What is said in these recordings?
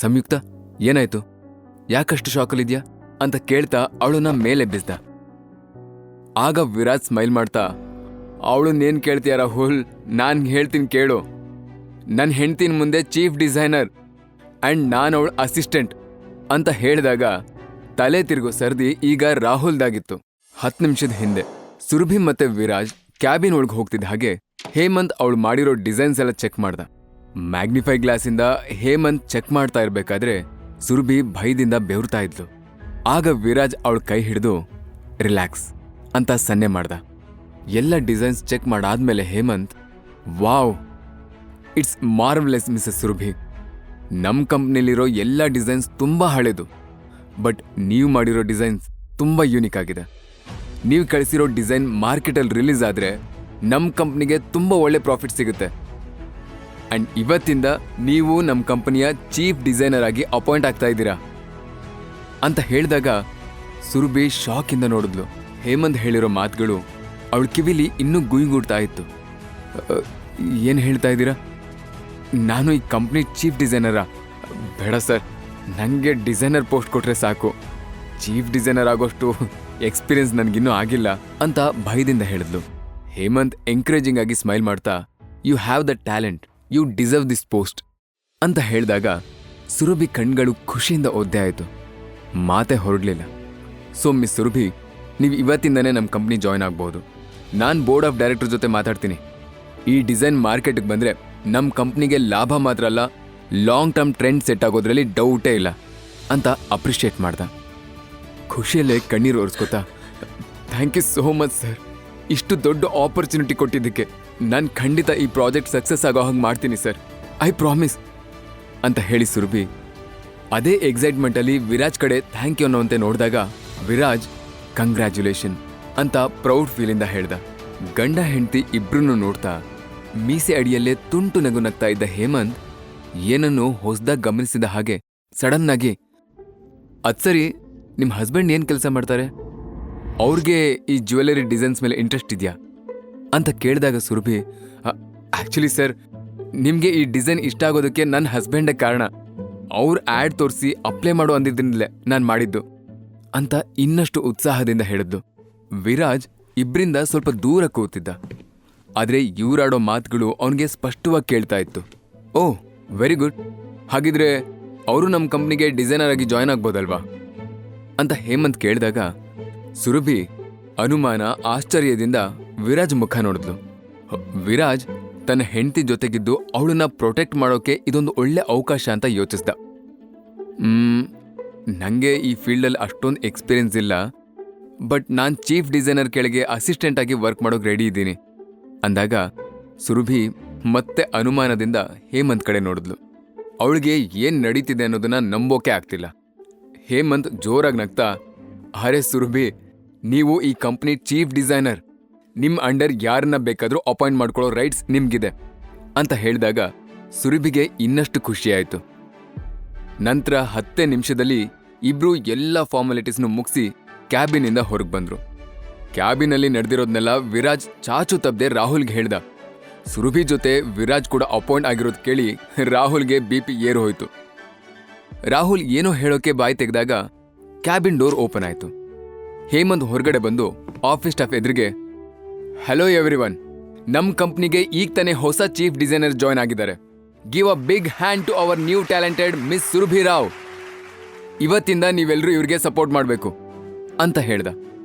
ಸಂಯುಕ್ತ, ಏನಾಯ್ತು? ಯಾಕಷ್ಟು ಶಾಕಲ್ಲಿದ್ಯಾ ಅಂತ ಕೇಳ್ತಾ ಅವಳನ್ನ ಮೇಲೆ ಬಿಸ್ದ. ಆಗ ವಿರಾಜ್ ಸ್ಮೈಲ್ ಮಾಡ್ತಾ, ಅವಳನ್ನೇನು ಕೇಳ್ತೀಯ ರಾಹುಲ್, ನಾನು ಹೇಳ್ತೀನಿ ಕೇಳು. ನನ್ನ ಹೆಂಡ್ತಿನ ಮುಂದೆ ಚೀಫ್ ಡಿಸೈನರ್ ಆ್ಯಂಡ್ ನಾನು ಅವಳ ಅಸಿಸ್ಟೆಂಟ್ ಅಂತ ಹೇಳಿದಾಗ ತಲೆ ತಿರುಗೋ ಸರ್ದಿ ಈಗ ರಾಹುಲ್ದಾಗಿತ್ತು. 10 ನಿಮಿಷದ ಹಿಂದೆ ಸುರಭಿ ಮತ್ತೆ ವಿರಾಜ್ ಕ್ಯಾಬಿನ್ ಒಳಗೆ ಹೋಗ್ತಿದ್ದ ಹಾಗೆ ಹೇಮಂತ್ ಅವಳು ಮಾಡಿರೋ ಡಿಸೈನ್ಸ್ ಎಲ್ಲ ಚೆಕ್ ಮಾಡ್ದ. ಮ್ಯಾಗ್ನಿಫೈ ಗ್ಲಾಸಿಂದ ಹೇಮಂತ್ ಚೆಕ್ ಮಾಡ್ತಾ ಇರ್ಬೇಕಾದ್ರೆ ಸುರಭಿ ಭಯದಿಂದ ಬೆವರ್ತಾ ಇದ್ಲು. ಆಗ ವಿರಾಜ್ ಅವಳ ಕೈ ಹಿಡಿದು ರಿಲ್ಯಾಕ್ಸ್ ಅಂತ ಸನ್ನೆ ಮಾಡ್ದ. ಎಲ್ಲ ಡಿಸೈನ್ಸ್ ಚೆಕ್ ಮಾಡಾದ್ಮೇಲೆ Hemanth, wow, it's marvellous Mrs Surabhi. ನಮ್ಮ ಕಂಪ್ನಿಲಿರೋ ಎಲ್ಲ ಡಿಸೈನ್ಸ್ ತುಂಬ ಹಳೇದು, ಬಟ್ ನೀವು ಮಾಡಿರೋ ಡಿಸೈನ್ಸ್ ತುಂಬ ಯೂನಿಕ್ ಆಗಿದೆ. ನೀವು ಕಳಿಸಿರೋ ಡಿಸೈನ್ ಮಾರ್ಕೆಟಲ್ಲಿ ರಿಲೀಸ್ ಆದರೆ ನಮ್ಮ ಕಂಪ್ನಿಗೆ ತುಂಬ ಒಳ್ಳೆ ಪ್ರಾಫಿಟ್ ಸಿಗುತ್ತೆ. ಆ್ಯಂಡ್ ಇವತ್ತಿಂದ ನೀವು ನಮ್ಮ ಕಂಪನಿಯ ಚೀಫ್ ಡಿಸೈನರ್ ಆಗಿ ಅಪಾಯಿಂಟ್ ಆಗ್ತಾ ಇದ್ದೀರಾ ಅಂತ ಹೇಳಿದಾಗ ಸುರಭಿ ಶಾಕಿಂದ ನೋಡಿದ್ಲು. ಹೇಮಂತ್ ಹೇಳಿರೋ ಮಾತುಗಳು ಅವಳ ಕಿವಿಲಿ ಇನ್ನೂ ಗುಯ್ಗೂಡ್ತಾ ಇತ್ತು. ಏನು ಹೇಳ್ತಾ ಇದ್ದೀರಾ? ನಾನು ಈ ಕಂಪ್ನಿ ಚೀಫ್ ಡಿಸೈನರಾ? ಬೇಡ ಸರ್, ನನಗೆ ಡಿಸೈನರ್ ಪೋಸ್ಟ್ ಕೊಟ್ಟರೆ ಸಾಕು. ಚೀಫ್ ಡಿಸೈನರ್ ಆಗೋಷ್ಟು ಎಕ್ಸ್ಪೀರಿಯನ್ಸ್ ನನಗಿನ್ನೂ ಆಗಿಲ್ಲ ಅಂತ ಭಯದಿಂದ ಹೇಳಿದ್ಲು. ಹೇಮಂತ್ ಎಂಕರೇಜಿಂಗ್ ಆಗಿ ಸ್ಮೈಲ್ ಮಾಡ್ತಾ, you have the talent, you deserve this post ಅಂತ ಹೇಳಿದಾಗ ಸುರಭಿ ಕಣ್ಗಳು ಖುಷಿಯಿಂದ ಒದ್ದೆ ಆಯಿತು. ಮಾತೆ ಹೊರಡಲಿಲ್ಲ. ಸೊ ಮಿಸ್ ಸುರಭಿ, ನೀವು ಇವತ್ತಿಂದನೇ ನಮ್ಮ ಕಂಪ್ನಿ ಜಾಯ್ನ್ ಆಗ್ಬೋದು. ನಾನು ಬೋರ್ಡ್ ಆಫ್ ಡೈರೆಕ್ಟರ್ ಜೊತೆ ಮಾತಾಡ್ತೀನಿ. ಈ ಡಿಸೈನ್ ಮಾರ್ಕೆಟ್ಗೆ ಬಂದರೆ ನಮ್ಮ ಕಂಪ್ನಿಗೆ ಲಾಭ ಮಾತ್ರ ಅಲ್ಲ, ಲಾಂಗ್ ಟರ್ಮ್ ಟ್ರೆಂಡ್ ಸೆಟ್ ಆಗೋದ್ರಲ್ಲಿ ಡೌಟೇ ಇಲ್ಲ ಅಂತ ಅಪ್ರಿಷಿಯೇಟ್ ಮಾಡ್ದ. ಖುಷಿಯಲ್ಲೇ ಕಣ್ಣೀರು ಒರೆಸ್ಕೊತಾ, thank you so much sir, ಇಷ್ಟು ದೊಡ್ಡ ಆಪರ್ಚುನಿಟಿ ಕೊಟ್ಟಿದ್ದಕ್ಕೆ. ನಾನು ಖಂಡಿತ ಈ ಪ್ರಾಜೆಕ್ಟ್ ಸಕ್ಸಸ್ ಆಗೋ ಹಾಗೆ ಮಾಡ್ತೀನಿ ಸರ್, ಐ ಪ್ರಾಮಿಸ್ ಅಂತ ಹೇಳಿ ಸುರಭಿ ಅದೇ ಎಕ್ಸೈಟ್ಮೆಂಟಲ್ಲಿ ವಿರಾಜ್ ಕಡೆ ಥ್ಯಾಂಕ್ ಯು ಅನ್ನೋಂತೆ ನೋಡಿದಾಗ ವಿರಾಜ್ ಕಂಗ್ರ್ಯಾಚುಲೇಷನ್ ಅಂತ ಪ್ರೌಡ್ ಫೀಲಿಂದ ಹೇಳ್ದ. ಗಂಡ ಹೆಂಡತಿ ಇಬ್ರನ್ನೂ ನೋಡ್ತಾ ಮೀಸೆ ಅಡಿಯಲ್ಲೇ ತುಂಟು ನಗು ನಗ್ತಾ ಇದ್ದ ಹೇಮಂತ್ ಏನನ್ನು ಹೊಸದಾಗಿ ಗಮನಿಸಿದ ಹಾಗೆ ಸಡನ್ನಾಗಿ, ಅದ್ ಸರಿ, ನಿಮ್ಮ ಹಸ್ಬೆಂಡ್ ಏನು ಕೆಲಸ ಮಾಡ್ತಾರೆ? ಅವ್ರಿಗೆ ಈ ಜ್ಯುವೆಲರಿ ಡಿಸೈನ್ಸ್ ಮೇಲೆ ಇಂಟ್ರೆಸ್ಟ್ ಇದೆಯಾ ಅಂತ ಕೇಳಿದಾಗ ಸುರಭಿ, ಆ್ಯಕ್ಚುಲಿ ಸರ್, ನಿಮಗೆ ಈ ಡಿಸೈನ್ ಇಷ್ಟ ಆಗೋದಕ್ಕೆ ನನ್ನ ಹಸ್ಬೆಂಡೇ ಕಾರಣ. ಅವ್ರ ಆ್ಯಡ್ ತೋರಿಸಿ ಅಪ್ಲೈ ಮಾಡೋ ಅಂದಿದ್ದರಿಂದಲೇ ನಾನು ಮಾಡಿದ್ದು ಅಂತ ಇನ್ನಷ್ಟು ಉತ್ಸಾಹದಿಂದ ಹೇಳಿದ್ಲು. ವಿರಾಜ್ ಇಬ್ಬರಿಂದ ಸ್ವಲ್ಪ ದೂರ ಕೂತಿದ್ದ, ಆದರೆ ಇವರಾಡೋ ಮಾತುಗಳು ಅವನಿಗೆ ಸ್ಪಷ್ಟವಾಗಿ ಕೇಳ್ತಾ ಇತ್ತು. ಓಹ್, ವೆರಿ ಗುಡ್, ಹಾಗಿದ್ರೆ ಅವರು ನಮ್ಮ ಕಂಪ್ನಿಗೆ ಡಿಸೈನರ್ ಆಗಿ ಜಾಯ್ನ್ ಆಗ್ಬೋದಲ್ವಾ ಅಂತ ಹೇಮಂತ್ ಕೇಳಿದಾಗ ಸುರಭಿ ಅನುಮಾನ ಆಶ್ಚರ್ಯದಿಂದ ವಿರಾಜ್ ಮುಖ ನೋಡಿದ್ಲು. ವಿರಾಜ್ ತನ್ನ ಹೆಂಡತಿ ಜೊತೆಗಿದ್ದು ಅವಳನ್ನ ಪ್ರೊಟೆಕ್ಟ್ ಮಾಡೋಕೆ ಇದೊಂದು ಒಳ್ಳೆ ಅವಕಾಶ ಅಂತ ಯೋಚಿಸ್ದ. ನನಗೆ ಈ ಫೀಲ್ಡಲ್ಲಿ ಅಷ್ಟೊಂದು ಎಕ್ಸ್ಪೀರಿಯನ್ಸ್ ಇಲ್ಲ, ಬಟ್ ನಾನು ಚೀಫ್ ಡಿಸೈನರ್ ಕೆಳಗೆ ಅಸಿಸ್ಟೆಂಟ್ ಆಗಿ ವರ್ಕ್ ಮಾಡೋಕೆ ರೆಡಿ ಇದ್ದೀನಿ ಅಂದಾಗ ಸುರಭಿ ಮತ್ತೆ ಅನುಮಾನದಿಂದ ಹೇಮಂತ್ ಕಡೆ ನೋಡಿದ್ಲು. ಅವಳಿಗೆ ಏನು ನಡೀತಿದೆ ಅನ್ನೋದನ್ನ ನಂಬೋಕೆ ಆಗ್ತಿಲ್ಲ. ಹೇಮಂತ್ ಜೋರಾಗಿ ನಗ್ತಾ, ಅರೆ ಸುರಭಿ, ನೀವು ಈ ಕಂಪ್ನಿ ಚೀಫ್ ಡಿಸೈನರ್, ನಿಮ್ಮ ಅಂಡರ್ ಯಾರನ್ನ ಬೇಕಾದರೂ ಅಪಾಯಿಂಟ್ ಮಾಡ್ಕೊಳ್ಳೋ ರೈಟ್ಸ್ ನಿಮ್ಗಿದೆ ಅಂತ ಹೇಳಿದಾಗ ಸುರಭಿಗೆ ಇನ್ನಷ್ಟು ಖುಷಿಯಾಯಿತು. ನಂತರ 10 ನಿಮಿಷದಲ್ಲಿ ಇಬ್ರು ಎಲ್ಲ ಫಾರ್ಮಾಲಿಟೀಸ್ನು ಮುಗಿಸಿ ಕ್ಯಾಬಿನಿಂದ ಹೊರಗೆ ಬಂದ್ರು. ಕ್ಯಾಬಿನಲ್ಲಿ ನಡೆದಿರೋದ್ನೆಲ್ಲ ವಿರಾಜ್ ಚಾಚು ತಪ್ಪದೆ ರಾಹುಲ್ಗೆ ಹೇಳ್ದ. ಸುರಭಿ ಜೊತೆ ವಿರಾಜ್ ಕೂಡ ಅಪಾಯಿಂಟ್ ಆಗಿರೋದು ಕೇಳಿ ರಾಹುಲ್ಗೆ BP ಏರು ಹೋಯ್ತು. ರಾಹುಲ್ ಏನೋ ಹೇಳೋಕೆ ಬಾಯಿ ತೆಗೆದಾಗ ಕ್ಯಾಬಿನ್ ಡೋರ್ ಓಪನ್ ಆಯಿತು. ಹೇಮಂತ್ ಹೊರಗಡೆ ಬಂದು ಆಫೀಸ್ ಸ್ಟಾಫ್ ಎದುರಿಗೆ, ಹಲೋ ಎವ್ರಿವನ್, ನಮ್ಮ ಕಂಪ್ನಿಗೆ ಈಗ ತಾನೇ ಹೊಸ ಚೀಫ್ ಡಿಸೈನರ್ ಜಾಯ್ನ್ ಆಗಿದ್ದಾರೆ. Give a big hand to our new talented Miss Surabhi Rao. ಇವತ್ತಿಂದ ನೀವೆಲ್ಲರೂ ಇವ್ರಿಗೆ ಸಪೋರ್ಟ್ ಮಾಡಬೇಕು ಅಂತ ಹೇಳ್ದ.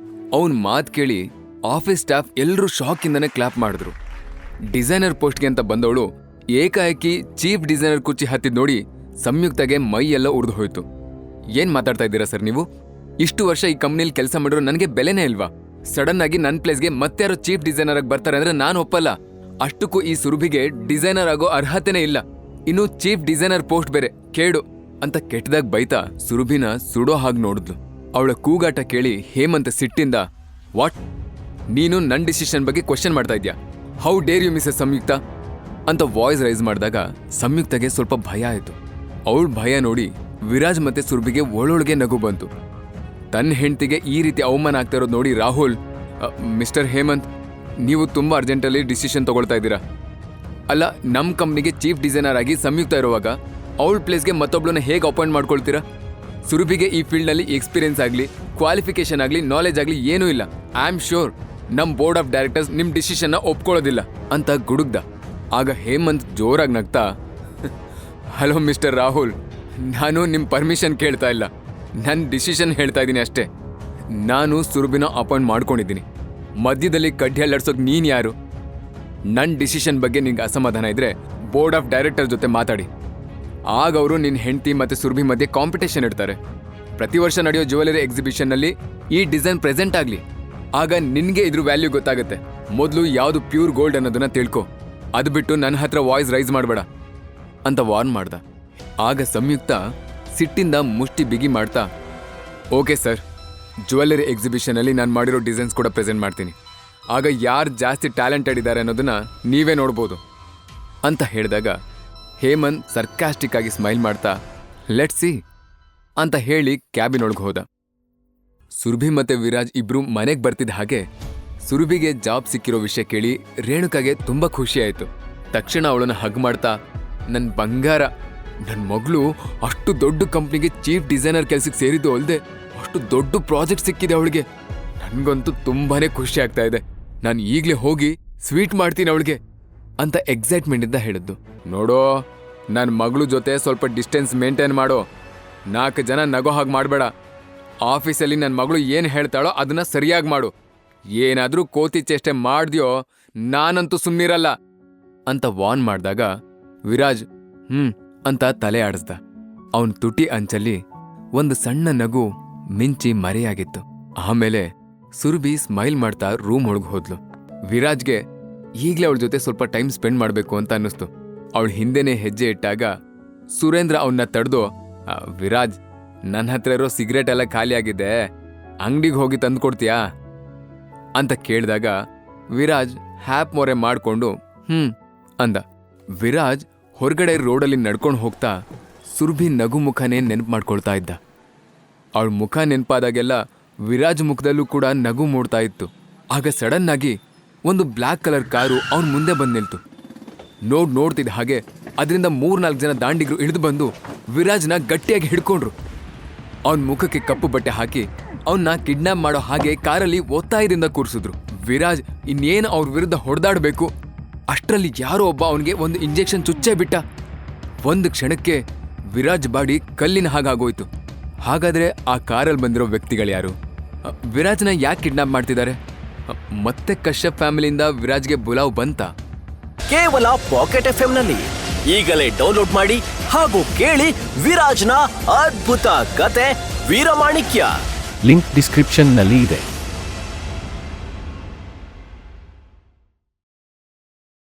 ಅವನ ಮಾತು ಕೇಳಿ ಆಫೀಸ್ ಸ್ಟಾಫ್ ಎಲ್ಲರೂ ಶಾಕಿಂದನೇ ಕ್ಲಾಪ್ ಮಾಡಿದ್ರು. ಡಿಸೈನರ್ ಪೋಸ್ಟ್ಗೆ ಅಂತ ಬಂದವಳು ಏಕಾಏಕಿ ಚೀಫ್ ಡಿಸೈನರ್ ಕುರ್ಚಿ ಹತ್ತಿದ್ ನೋಡಿ ಸಂಯುಕ್ತಗೆ ಮೈ ಎಲ್ಲ ಉರಿದು ಹೋಯ್ತು. ಏನ್ ಮಾತಾಡ್ತಾ ಇದ್ದೀರಾ ಸರ್ ನೀವು? ಇಷ್ಟು ವರ್ಷ ಈ ಕಂಪ್ನಿಲಿ ಕೆಲಸ ಮಾಡಿರೋ ನನಗೆ ಬೆಲೆನೇ ಇಲ್ವಾ? ಸಡನ್ ಆಗಿ ನನ್ನ ಪ್ಲೇಸ್ಗೆ ಮತ್ತಾರೋ ಚೀಫ್ ಡಿಸೈನರ್ ಆಗಿ ಬರ್ತಾರೆ ಅಂದ್ರೆ ನಾನು ಒಪ್ಪಲ್ಲ. ಅಷ್ಟಕ್ಕೂ ಈ ಸುರಭಿಗೆ ಡಿಸೈನರ್ ಆಗೋ ಅರ್ಹತೆನೇ ಇಲ್ಲ, ಇನ್ನು ಚೀಫ್ ಡಿಸೈನರ್ ಪೋಸ್ಟ್ ಬೇರೆ, ಕೇಳು ಅಂತ ಕೆಟ್ಟದಾಗ ಬೈತಾ ಸುರಭಿನ ಸುಡೋ ಹಾಗೆ ನೋಡಿದ್ಲು. ಅವಳ ಕೂಗಾಟ ಕೇಳಿ ಹೇಮಂತ್ ಸಿಟ್ಟಿಂದ, ವಾಟ್, ನೀನು ನನ್ನ ಡಿಸಿಷನ್ ಬಗ್ಗೆ ಕ್ವಶನ್ ಮಾಡ್ತಾ ಇದ್ಯಾ? ಹೌ ಡೇರ್ ಯು ಮಿಸಸ್ ಸಂಯುಕ್ತ ಅಂತ ವಾಯ್ಸ್ ರೈಸ್ ಮಾಡಿದಾಗ ಸಂಯುಕ್ತಗೆ ಸ್ವಲ್ಪ ಭಯ ಆಯಿತು. ಅವಳ ಭಯ ನೋಡಿ ವಿರಾಜ್ ಮತ್ತೆ ಸುರಭಿಗೆ ಒಳೊಳಗೆ ನಗು ಬಂತು. ತನ್ನ ಹೆಂಡತಿಗೆ ಈ ರೀತಿ ಅವಮಾನ ಆಗ್ತಾ ಇರೋದು ನೋಡಿ ರಾಹುಲ್, ಮಿಸ್ಟರ್ ಹೇಮಂತ್, ನೀವು ತುಂಬ ಅರ್ಜೆಂಟಲ್ಲಿ ಡಿಸಿಷನ್ ತಗೊಳ್ತಾ ಇದ್ದೀರಾ. ಅಲ್ಲ, ನಮ್ಮ ಕಂಪ್ನಿಗೆ ಚೀಫ್ ಡಿಸೈನರ್ ಆಗಿ ಸಂಯುಕ್ತ ಇರುವಾಗ ಅವಳ ಪ್ಲೇಸ್ಗೆ ಮತ್ತೊಬ್ಳನ್ನ ಹೇಗೆ ಅಪಾಯಿಂಟ್ ಮಾಡ್ಕೊಳ್ತೀರಾ? ಸುರಭಿಗೆ ಈ ಫೀಲ್ಡ್ನಲ್ಲಿ ಎಕ್ಸ್ಪೀರಿಯನ್ಸ್ ಆಗಲಿ, ಕ್ವಾಲಿಫಿಕೇಶನ್ ಆಗಲಿ, ನಾಲೆಜ್ ಆಗಲಿ ಏನೂ ಇಲ್ಲ. ಐ ಆಮ್ ಶ್ಯೂರ್ ನಮ್ಮ ಬೋರ್ಡ್ ಆಫ್ ಡೈರೆಕ್ಟರ್ಸ್ ನಿಮ್ಮ ಡಿಸಿಷನ್ನ ಒಪ್ಕೊಳ್ಳೋದಿಲ್ಲ ಅಂತ ಗುಡುಗ್ದ. ಆಗ ಹೇಮಂತ್ ಜೋರಾಗಿ ನಗ್ತಾ, ಹಲೋ ಮಿಸ್ಟರ್ ರಾಹುಲ್, ನಾನು ನಿಮ್ಮ ಪರ್ಮಿಷನ್ ಕೇಳ್ತಾ ಇಲ್ಲ, ನನ್ನ ಡಿಸಿಷನ್ ಹೇಳ್ತಾ ಇದ್ದೀನಿ ಅಷ್ಟೇ. ನಾನು ಸುರಭಿನ ಅಪಾಯಿಂಟ್ ಮಾಡ್ಕೊಂಡಿದ್ದೀನಿ. ಮಧ್ಯದಲ್ಲಿ ಕಡ್ಡಿ ಅಲ್ಲಾಡ್ಸೋಕೆ ನೀನು ಯಾರು? ನನ್ನ ಡಿಸಿಷನ್ ಬಗ್ಗೆ ನಿಂಗೆ ಅಸಮಾಧಾನ ಇದ್ರೆ ಬೋರ್ಡ್ ಆಫ್ ಡೈರೆಕ್ಟರ್ ಜೊತೆ ಮಾತಾಡಿ. ಆಗ ಅವರು ನಿನ್ನ ಹೆಂಡತಿ ಮತ್ತು ಸುರಭಿ ಮಧ್ಯೆ ಕಾಂಪಿಟೇಷನ್ ಇಡ್ತಾರೆ. ಪ್ರತಿ ವರ್ಷ ನಡೆಯೋ ಜ್ಯುವೆಲರಿ ಎಕ್ಸಿಬಿಷನ್ನಲ್ಲಿ ಈ ಡಿಸೈನ್ ಪ್ರೆಸೆಂಟ್ ಆಗಲಿ. ಆಗ ನಿನಗೆ ಇದ್ರ ವ್ಯಾಲ್ಯೂ ಗೊತ್ತಾಗುತ್ತೆ. ಮೊದಲು ಯಾವುದು ಪ್ಯೂರ್ ಗೋಲ್ಡ್ ಅನ್ನೋದನ್ನ ತಿಳ್ಕೊ. ಅದು ಬಿಟ್ಟು ನನ್ನ ಹತ್ರ ವಾಯ್ಸ್ ರೈಸ್ ಮಾಡಬೇಡ ಅಂತ ವಾರ್ನ್ ಮಾಡ್ದ. ಆಗ ಸಂಯುಕ್ತ ಸಿಟ್ಟಿಂದ ಮುಷ್ಟಿ ಬಿಗಿ ಮಾಡ್ತಾ, ಓಕೆ ಸರ್, ಜ್ಯುವೆಲರಿ ಎಕ್ಸಿಬಿಷನಲ್ಲಿ ನಾನು ಮಾಡಿರೋ ಡಿಸೈನ್ಸ್ ಕೂಡ ಪ್ರೆಸೆಂಟ್ ಮಾಡ್ತೀನಿ. ಆಗ ಯಾರು ಜಾಸ್ತಿ ಟ್ಯಾಲೆಂಟೆಡ್ ಇದ್ದಾರೆ ಅನ್ನೋದನ್ನ ನೀವೇ ನೋಡ್ಬೋದು ಅಂತ ಹೇಳಿದಾಗ ಹೇಮಂತ್ ಸರ್ಕಾಸ್ಟಿಕ್ ಆಗಿ ಸ್ಮೈಲ್ ಮಾಡ್ತಾ, ಲೆಟ್ಸ್ ಸಿ ಅಂತ ಹೇಳಿ ಕ್ಯಾಬಿನ್ ಒಳಗೆ ಹೋದ. ಸುರಭಿ ಮತ್ತೆ ವಿರಾಜ್ ಇಬ್ರು ಮನೆಗೆ ಬರ್ತಿದ್ದ ಹಾಗೆ ಸುರಭಿಗೆ ಜಾಬ್ ಸಿಕ್ಕಿರೋ ವಿಷಯ ಕೇಳಿ ರೇಣುಕಾಗೆ ತುಂಬಾ ಖುಷಿ ಆಯಿತು. ತಕ್ಷಣ ಅವಳನ್ನ ಹಗ್ ಮಾಡ್ತಾ, ನನ್ನ ಬಂಗಾರ, ನನ್ನ ಮಗಳು ಅಷ್ಟು ದೊಡ್ಡ ಕಂಪ್ನಿಗೆ ಚೀಫ್ ಡಿಸೈನರ್ ಕೆಲ್ಸಕ್ಕೆ ಸೇರಿದ್ದು ಅಲ್ಲದೆ ಅಷ್ಟು ದೊಡ್ಡ ಪ್ರಾಜೆಕ್ಟ್ ಸಿಕ್ಕಿದೆ ಅವಳಿಗೆ. ನನಗಂತೂ ತುಂಬಾನೇ ಖುಷಿ ಆಗ್ತಾ ಇದೆ. ನಾನು ಈಗಲೇ ಹೋಗಿ ಸ್ವೀಟ್ ಮಾಡ್ತೀನಿ ಅವಳಿಗೆ ಅಂತ ಎಕ್ಸೈಟ್ಮೆಂಟ್ ಇಂದ ಹೇಳಿದ್ದು. ನೋಡೋ, ನನ್ನ ಮಗಳು ಜೊತೆ ಸ್ವಲ್ಪ ಡಿಸ್ಟೆನ್ಸ್ ಮೇಂಟೈನ್ ಮಾಡೋ. 4 ಜನ ನಗೋ ಹಾಗೆ ಮಾಡಬೇಡ. ಆಫೀಸಲ್ಲಿ ನನ್ನ ಮಗಳು ಏನು ಹೇಳ್ತಾಳೋ ಅದನ್ನ ಸರಿಯಾಗಿ ಮಾಡು. ಏನಾದರೂ ಕೋತಿ ಚೇಷ್ಟೆ ಮಾಡ್ದ್ಯೋ ನಾನಂತೂ ಸುಮ್ಮನಿರಲ್ಲ ಅಂತ ವಾರ್ನ್ ಮಾಡಿದಾಗ ವಿರಾಜ್ ಅಂತ ತಲೆ ಆಡಿಸ್ದ. ಅವನ ತುಟಿ ಅಂಚಲ್ಲಿ ಒಂದು ಸಣ್ಣ ನಗು ಮಿಂಚಿ ಮರೆಯಾಗಿತ್ತು. ಆಮೇಲೆ ಸುರಭಿ ಸ್ಮೈಲ್ ಮಾಡ್ತಾ ರೂಮ್ ಒಳಗೆ ಹೋದ್ಲು. ವಿರಾಜ್ಗೆ ಈಗಲೇ ಅವಳ ಜೊತೆ ಸ್ವಲ್ಪ ಟೈಮ್ ಸ್ಪೆಂಡ್ ಮಾಡಬೇಕು ಅಂತ ಅನ್ನಿಸ್ತು. ಅವಳ ಹಿಂದೆನೇ ಹೆಜ್ಜೆ ಇಟ್ಟಾಗ ಸುರೇಂದ್ರ ಅವನ್ನ ತಡೆದು, ವಿರಾಜ್, ನನ್ನ ಹತ್ರ ಇರೋ ಸಿಗರೇಟ್ ಎಲ್ಲ ಖಾಲಿ ಆಗಿದೆ, ಅಂಗಡಿಗೆ ಹೋಗಿ ತಂದ್ಕೊಡ್ತೀಯಾ ಅಂತ ಕೇಳಿದಾಗ ವಿರಾಜ್ ಹ್ಯಾಪ್ ಮೊರೆ ಮಾಡಿಕೊಂಡು ಅಂದ. ವಿರಾಜ್ ಹೊರಗಡೆ ರೋಡಲ್ಲಿ ನಡ್ಕೊಂಡು ಹೋಗ್ತಾ ಸುರಭಿ ನಗು ಮುಖನೇ ನೆನಪು ಮಾಡ್ಕೊಳ್ತಾ ಇದ್ದ. ಅವಳ ಮುಖ ನೆನಪಾದಾಗೆಲ್ಲ ವಿರಾಜ್ ಮುಖದಲ್ಲೂ ಕೂಡ ನಗು ಮೂಡ್ತಾ ಇತ್ತು. ಆಗ ಸಡನ್ ಆಗಿ ಒಂದು ಬ್ಲ್ಯಾಕ್ ಕಲರ್ ಕಾರು ಅವನ ಮುಂದೆ ಬಂದು ನಿಲ್ತು. ನೋಡ್ತಿದ್ದ ಹಾಗೆ ಅದರಿಂದ 3-4 ಜನ ದಾಂಡಿಗರು ಇಳಿದು ಬಂದು ವಿರಾಜ್ನ ಗಟ್ಟಿಯಾಗಿ ಹಿಡ್ಕೊಂಡ್ರು. ಅವನ ಮುಖಕ್ಕೆ ಕಪ್ಪು ಬಟ್ಟೆ ಹಾಕಿ ಅವನ್ನ ಕಿಡ್ನಾಪ್ ಮಾಡೋ ಹಾಗೆ ಕಾರಲ್ಲಿ ಒತ್ತಾಯದಿಂದ ಕೂರಿಸಿದ್ರು. ವಿರಾಜ್ ಇನ್ನೇನು ಅವ್ರ ವಿರುದ್ಧ ಹೊಡೆದಾಡಬೇಕು ಅಷ್ಟರಲ್ಲಿ ಯಾರೋ ಒಬ್ಬ ಅವನಿಗೆ ಒಂದು ಇಂಜೆಕ್ಷನ್ ಚುಚ್ಚೇ ಬಿಟ್ಟ. ಒಂದು ಕ್ಷಣಕ್ಕೆ ವಿರಾಜ್ ಬಾಡಿ ಕಲ್ಲಿನ ಹಾಗಾಗೋಯ್ತು. ಹಾಗಾದ್ರೆ ಆ ಕಾರಲ್ಲಿ ಬಂದಿರೋ ವ್ಯಕ್ತಿಗಳ್ಯಾರು? ವಿರಾಜ್ನ ಯಾಕೆ ಕಿಡ್ನಾಪ್ ಮಾಡ್ತಿದ್ದಾರೆ? ಮತ್ತೆ ಕಶ್ಯಪ್ ಫ್ಯಾಮಿಲಿಯಿಂದ ವಿರಾಜ್ಗೆ ಬುಲಾವ್ ಬಂತ? ಕೇವಲ ಪಾಕೆಟ್ ಎಫ್ಎಂನಲ್ಲಿ ಈಗಲೇ ಡೌನ್ಲೋಡ್ ಮಾಡಿ ಹಾಗೂ ಕೇಳಿ ವಿರಾಜ್ನ ಅದ್ಭುತ ಕತೆ ವೀರಮಾಣಿಕ್ಯ. ಲಿಂಕ್ ಡಿಸ್ಕ್ರಿಪ್ಷನ್ನಲ್ಲಿ ಇದೆ.